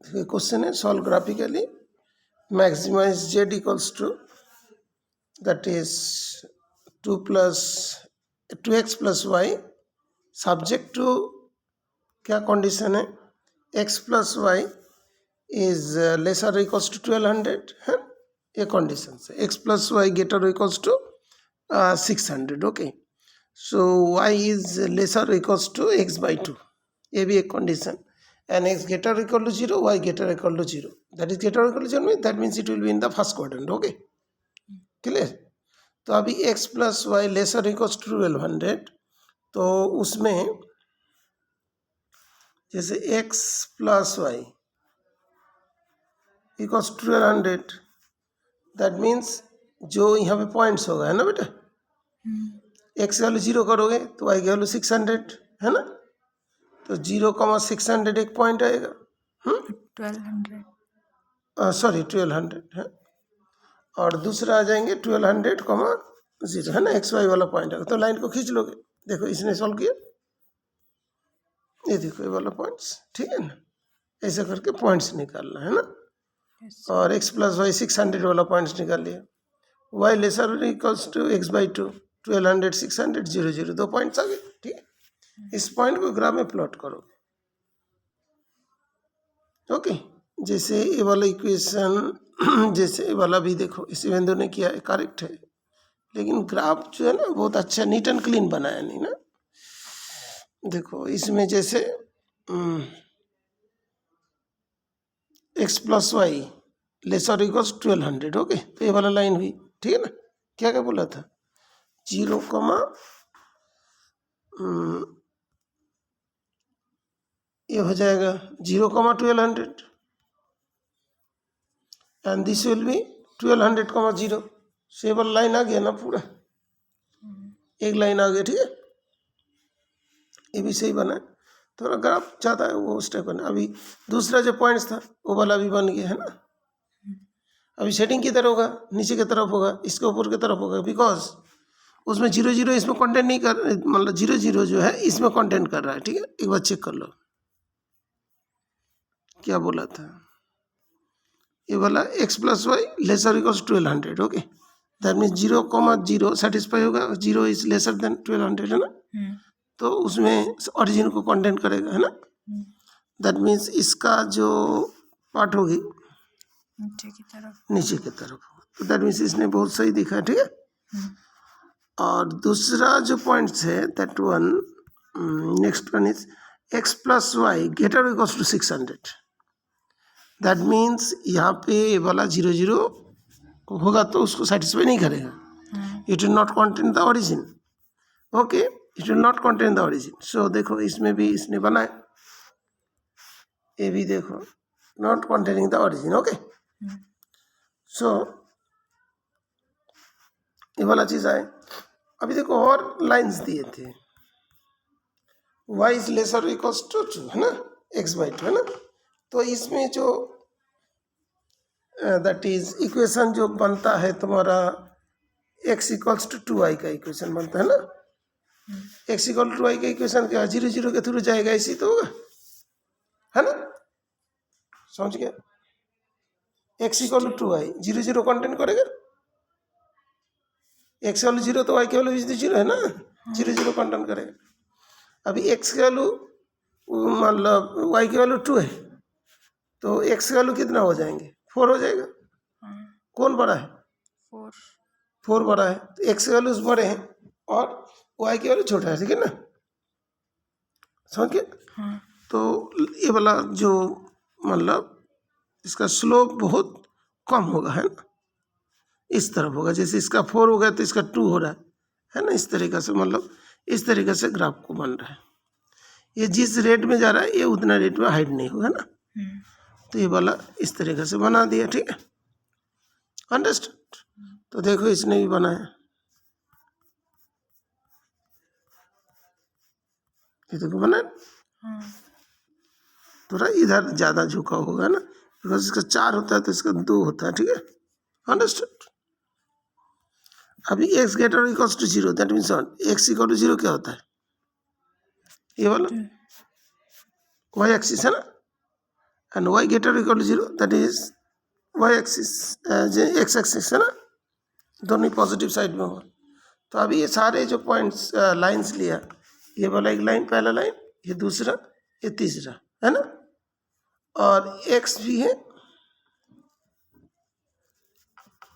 Question है solve graphically maximize Z equals to that is 2x plus Y subject to क्या condition है x plus Y is lesser equals to 1200 है ये condition से x plus Y greater equals to 600 okay so y is lesser equals to x by 2 ये भी एक condition and x greater or equal to 0 y greater or equal to 0 that is greater or equal to 0 means that means it will be in the first quadrant okay clear तो अभी x plus y lesser equals to 1200 तो उसमें जैसे x plus y equals to 1200 that means जो यहाँ पे points होगा है ना बेटा x वैल्यू 0 करोगे तो y की वैल्यू 600 है ना तो 0,600 एक पॉइंट आएगा 1200 सॉरी 1200 है और दूसरा आ जाएंगे 1200,0 है ना एक्स वाई वाला पॉइंट आएगा तो लाइन को खींच लोगे देखो इसने सॉल्व किया ये देखो ये वाला पॉइंट्स ठीक है ना ऐसा करके पॉइंट्स निकालना है ना और x प्लस वाई 600 वाला पॉइंट्स निकाल लिया y lesser equals to x by 2 1200 600 0 0 दो पॉइंट्स आ गए ठीक है इस पॉइंट को ग्राफ में प्लॉट करो ओके जैसे ये वाला इक्वेशन जैसे ये वाला भी देखो इस बिंदु ने किया है करेक्ट है लेकिन ग्राफ जो है ना बहुत अच्छा नीट एंड क्लीन बनाया नहीं ना देखो इसमें जैसे x plus Y lesser equals 1200 okay तो ये वाला लाइन हुई ठीक है ना क्या क्या बोला था 0, ये हो जाएगा 0,1200 एंड दिस विल बी 1200,0 सेवल लाइन आ गया ना पूरा एक लाइन आ गया ठीक है ये भी सही बना है थोड़ा ग्राफ ज़्यादा है वो उस टाइप बना अभी दूसरा जो पॉइंट्स था वो वाला भी बन गया है ना अभी सेटिंग किधर होगा नीचे की तरफ होगा इसके ऊपर की तरफ होगा बिकॉज उसमें 0 0 इसमें कंटेंट नहीं कर मतलब 0 0 जो है इसमें कंटेंट कर रहा है ठीक है एक बार चेक कर लो क्या बोला था ये वाला x plus Y lesser equals 1200 okay that means 0,0 satisfy होगा 0 इज लेसर देन 1200 है ना तो उसमें ओरिजिन को कंटेंट करेगा है ना दैट मीन्स इसका जो पार्ट होगी नीचे की तरफ तो दैट मीन्स इसने बहुत सही दिखा है ठीक है और दूसरा जो पॉइंट्स है that one next one is x plus Y greater equals to 600 that means यहाँ पे वाला 0 0 होगा तो उसको सेटिस्फाई नहीं करेगा it will not contain the origin okay it will not contain the origin so देखो इसमें भी इसने बनाया ये भी देखो not containing the origin okay so ये वाला चीज़ आए अभी देखो और लाइंस दिए थे y is lesser equals to 2 है ना x बाई 2 है ना तो इसमें जो दैट इज इक्वेशन जो बनता है तुम्हारा x इक्वल्स टू 2y का इक्वेशन बनता है ना x इक्वल टू y का इक्वेशन क्या 0 0 के थ्रू जाएगा इसी तो होगा है ना समझ गया x equal to 2y 0 0 content करेगा x वैल्यू 0 तो y की वैल्यू 0 है ना 0 0 कंटेंट करेगा अभी x की वैल्यू मतलब y की वैल्यू 2 है तो x की वैल्यू कितना हो जाएंगे 4 हो जाएगा कौन बड़ा है 4 बड़ा है तो x की वैल्यूज बड़े हैं और y की वैल्यू छोटा है ठीक है ना समझ के तो ये वाला जो मतलब इसका स्लोप बहुत कम होगा है ना इस तरफ होगा जैसे इसका 4 हो गया तो इसका 2 हो रहा है ना इस तरीक़े से मतलब इस तरीक़े से ग्राफ को बन रहा है ये जिस रेट में जा रहा है ये उतना रेट में हाइड नहीं होगा ना तो ये वाला इस तरीक़े से बना दिया ठीक है अंडरस्टैंड तो देखो इसने भी बनाया ये देखो बना थोड़ा इधर ज़्यादा झुका होगा ना बिकॉज इसका 4 होता है तो इसका 2 होता है ठीक है अंडरस्टैंड अभी x greater equals to 0 that means x equal to 0 क्या होता है ये वाला y एक्सिस है ना and Y greater equal to 0, that is Y axis, X axis है ना, दोनों पॉजिटिव साइड में हो। तो अभी ये सारे जो पॉइंट्स लाइंस लिया, ये वाला एक लाइन, पहला लाइन, ये दूसरा, ये तीसरा, है ना, और एक्स भी है,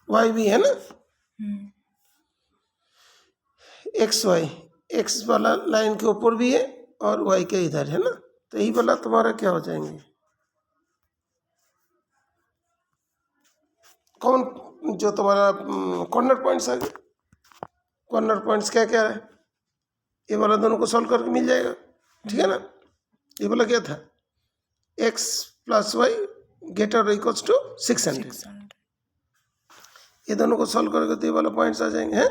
वाई भी है ना, एक्स वाई, एक्स वाला लाइन के ऊपर भी है और वाई के इधर है ना, तो यही वाला तुम्हारा क्या हो जाएंगे, कौन जो तुम्हारा कॉर्नर पॉइंट्स आ गए। कॉर्नर पॉइंट्स क्या क्या है, ये वाला दोनों को सॉल्व करके मिल जाएगा, ठीक है ना। ये वाला क्या था, X plus Y greater equals to 600, ये दोनों को सॉल्व करोगे तो ये वाला पॉइंट्स आ जाएंगे, हैं।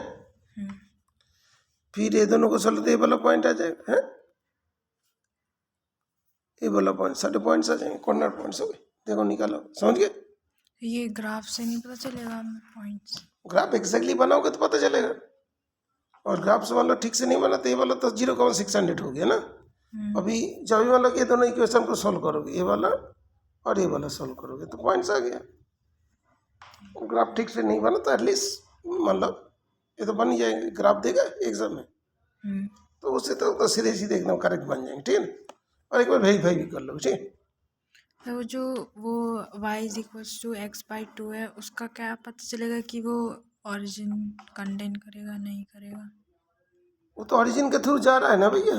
फिर ये दोनों को सॉल्व तो ये वाला पॉइंट आ जाएगा, हैं, ये वाला पॉइंट, सारे पॉइंट्स आ जाएंगे, कॉर्नर पॉइंट्स हो गए, देखो निकालो, समझ गए। ये ग्राफ से नहीं पता चलेगा पॉइंट्स, ग्राफ एग्जैक्टली बनाओगे तो पता चलेगा, और ग्राफ से मान लो ठीक से नहीं बना तो ये वाला तो 0,600 हो गया ना। अभी जब ये वाला ये दोनों इक्वेशन को सॉल्व करोगे, ये वाला और ये वाला सॉल्व करोगे तो पॉइंट्स आ गया। ग्राफ ठीक से नहीं बना तो एटलीस्ट मान लो ये तो बन ही जाएंगे, ग्राफ देगा एग्जाम में तो उससे तो सीधे सीधे एकदम करेक्ट बन जाएंगे, ठीक है ना। और एक बार वेरीफाई भी कर लो, ठीक है। तो जो वो y is equals to X by 2 है, उसका क्या पता चलेगा कि वो ओरिजिन कंटेन करेगा नहीं करेगा। वो तो ओरिजिन के थ्रू जा रहा है ना भैया,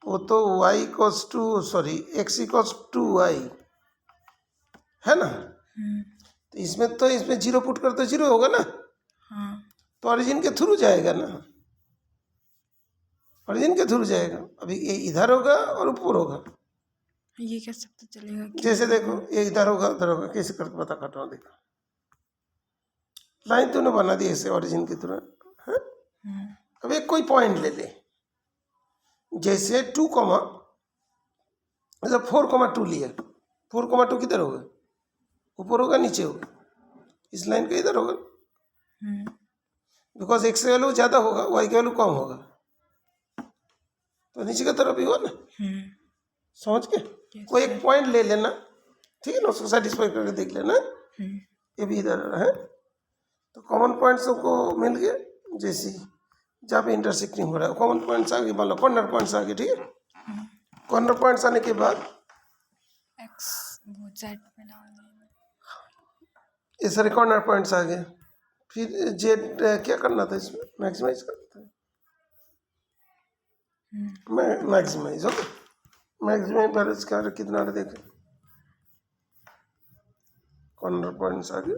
वो तो y equals to sorry x equals to Y है ना, तो इसमें 0 पुट कर तो 0 होगा ना। हाँ, तो ओरिजिन के थ्रू जाएगा ना, ओरिजिन के थ्रू जाएगा। अभी ये इधर होगा और ऊपर होगा, ये कैसे पता चलेगा कि जैसे देखो ये इधर होगा उधर होगा, कैसे करके पता कर रहा हूँ, देखो लाइन तूने बना दी ऐसे ओरिजिन की तरह, है। अब एक कोई पॉइंट ले ले, जैसे 2, मतलब 4,2 लिया, 4,2 किधर होगा, ऊपर होगा नीचे होगा, इस लाइन का इधर होगा, बिकॉज एक्स का वैल्यू ज़्यादा होगा, वाई का वैल्यू कम होगा, तो नीचे की तरफ ही हो ना, समझ के। कोई एक पॉइंट ले लेना, ठीक है ना, उसको सेटिस्फाई करके देख लेना, ये भी इधर है, तो कॉमन पॉइंट्स को मिल गए, जैसे जहाँ पे इंटरसेक्टिंग हो रहा है कॉमन पॉइंट्स आ गए, मान लो कॉर्नर पॉइंट्स आ गए, ठीक है। कॉर्नर पॉइंट्स आने के बाद एक्स वो जेड में डाल देना, ये सारे कॉर्नर पॉइंट्स आ गए। फिर जेड क्या करना था, इसमें मैक्सिमाइज करना था, मैक्सिमाइज ओके, मैक्सिमाइज पर इसका कितना देखें, कॉर्नर पॉइंट्स आ गए,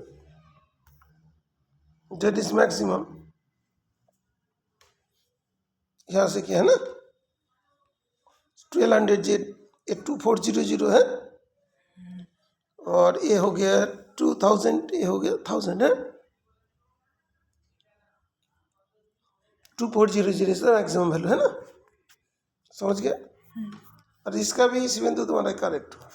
जेड इज मैक्सिमम, यहाँ से क्या है ना 1200 जेड, ये 2400 है, और ये हो गया 2000, ये हो गया 1000 है, 2400 से मैक्सिमम वैल्यू है ना, समझ गया। और इसका भी इस बिंदु तुम्हारा करेक्ट हुआ,